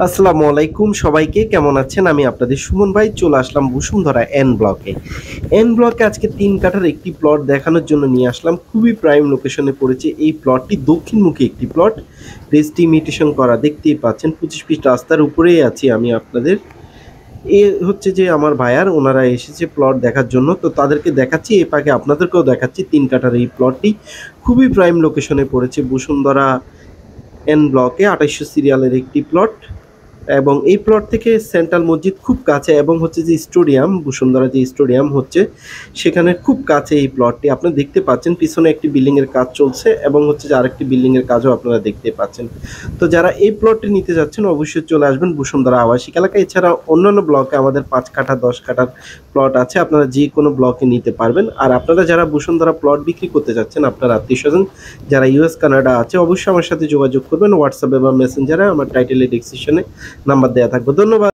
আসসালামু আলাইকুম সবাইকে, কেমন আছেন? আমি আপনাদের সুমন ভাই চলে আসলাম বসুন্ধরা এন ব্লকে। এন ব্লকে আজকে ৩ কাঠার একটি প্লট দেখানোর জন্য নিয়ে আসলাম। খুবই প্রাইম লোকেশনে পড়েছে এই প্লটটি, দক্ষিণমুখী একটি প্লট। রেজিস্ট্রি ইমিটেশন করা, দেখতেই পাচ্ছেন ২৫ ফিট রাস্তার উপরেই আছি আমি আপনাদের। এ হচ্ছে যে আমার ভাইয়ার, ওনারা এসেছে প্লট দেখার জন্য, তো তাদেরকে দেখাচ্ছি, এ ফাঁকে আপনাদেরকেও দেখাচ্ছি ৩ কাঠার এই প্লটটি। খুবই প্রাইম লোকেশনে পড়েছে বসুন্ধরা এন ব্লকে, ২৮০০ সিরিয়ালের একটি প্লট। এবং এই প্লট থেকে সেন্ট্রাল মসজিদ খুব কাছে, এবং হচ্ছে যে স্টেডিয়াম, বসুন্ধরা যে স্টেডিয়াম হচ্ছে সেখানে খুব কাছে এই প্লটটি। আপনারা দেখতে পাচ্ছেন পিছনে একটি বিল্ডিং এর কাজ চলছে, এবং হচ্ছে যে আরেকটি বিল্ডিং এর কাজও আপনারা দেখতে পাচ্ছেন। তো যারা এই প্লটটি নিতে যাচ্ছেন অবশ্যই চলে আসবেন বসুন্ধরা আবাসিক এলাকা। এছাড়া অন্যান্য ব্লকে আমাদের ৫ কাঠা ১০ কাঠার প্লট আছে, আপনারা যে কোনো ব্লকে নিতে পারবেন। আর আপনারা যারা বসুন্ধরা প্লট বিক্রি করতে যাচ্ছেন, আপনার আত্মীয়-স্বজন যারা ইউএস কানাডা আছে, অবশ্যই আমার সাথে যোগাযোগ করবেন হোয়াটসঅ্যাপে বা মেসেঞ্জারে। আমার টাইটেলে ডেসক্রিপশনে নাম্বার দেয়া থাকবে। ধন্যবাদ।